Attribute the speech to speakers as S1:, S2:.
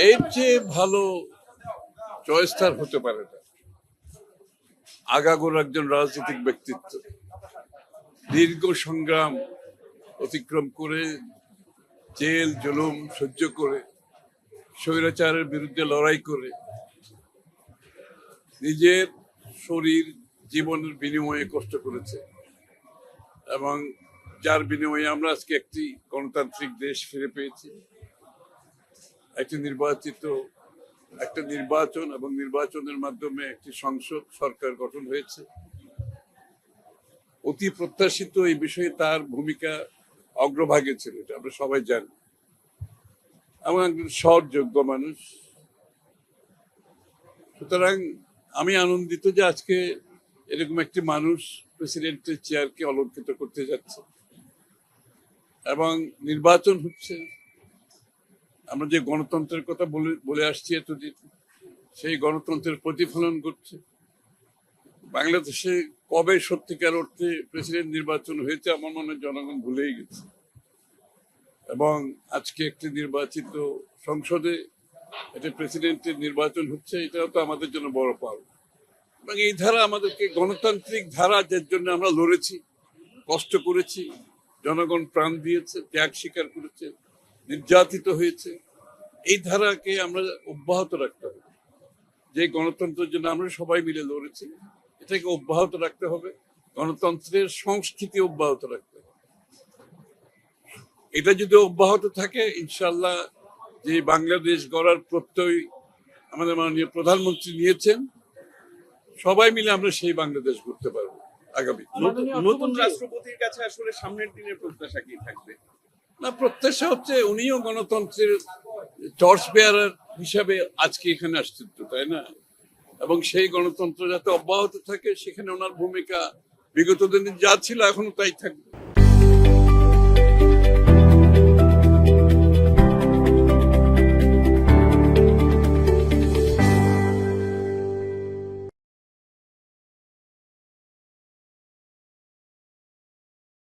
S1: এর চেয়ে ভালো চয়েস তার হতে পারে না। আগাগোড়া একজন রাজনৈতিক ব্যক্তিত্ব, দীর্ঘ সংগ্রাম অতিক্রম করে, জেল জুলুম সহ্য করে, স্বৈরাচারের বিরুদ্ধে লড়াই করে, নিজের শরীর জীবনের বিনিময়ে কষ্ট করেছে এবং যার বিনিময়ে আমরা আজকে একটি গণতান্ত্রিক দেশ ফিরে পেয়েছি, একটি নির্বাচন এবং নির্বাচনের মাধ্যমে একটি সংসদ সরকার গঠন হয়েছে। অতি প্রত্যাশিত এই বিষয়ে তার ভূমিকা অগ্রভাগে ছিল, এটা আমরা সবাই জানি। এবং একজন সৎ যোগ্য মানুষ। সুতরাং আমি আনন্দিত যে আজকে এরকম একটি মানুষ প্রেসিডেন্টের চেয়ারকে অলঙ্কৃত করতে যাচ্ছে এবং নির্বাচন হচ্ছে। আমরা যে গণতন্ত্রের কথা বলে আসছি এতদিন, সেই গণতন্ত্রের প্রতিফলন ঘটছে। বাংলাদেশে কবে সত্যিকার অর্থে প্রেসিডেন্ট নির্বাচন হয়েছে আমার মনে হয় জনগণ ভুলেই গেছে। এবং আজকে একটি নির্বাচিত সংসদে এটা প্রেসিডেন্টের নির্বাচন হচ্ছে, এটাও তো আমাদের জন্য বড় পাওয়া। এবং এই ধারা আমাদেরকে গণতান্ত্রিক ধারা, যার জন্য আমরা লড়েছি, কষ্ট করেছি, জনগণ প্রাণ দিয়েছে, ত্যাগ স্বীকার করেছে, নির্যাতিত হয়েছে, এই ধারাকে আমরা অব্যাহত রাখতে হবে। যে গণতন্ত্রের জন্য আমরা সবাই মিলে লড়েছি, এটাকে অব্যাহত রাখতে হবে। গণতন্ত্রের সংস্কৃতি অব্যাহত রাখতে হবে। এটা যদি অব্যাহত থাকে, ইনশাল্লাহ যে বাংলাদেশ গড়ার প্রত্যয় আমাদের মাননীয় প্রধানমন্ত্রী নিয়েছেন, সবাই মিলে আমরা সেই বাংলাদেশ গড়তে পারবো আগামী।
S2: নতুন রাষ্ট্রপতির কাছে আসলে সামনের দিনের প্রত্যাশা কি থাকবে?
S1: না, প্রত্যাশা হচ্ছে উনিও গণতন্ত্রের টর্চ বেয়ারার হিসাবে আজকে এখানে আসছেন তো, তাই না? এবং সেই গণতন্ত্র যাতে অব্যাহত থাকে, সেখানে ওনার ভূমিকা বিগত দিনে যা ছিল এখনো তাই থাকবে।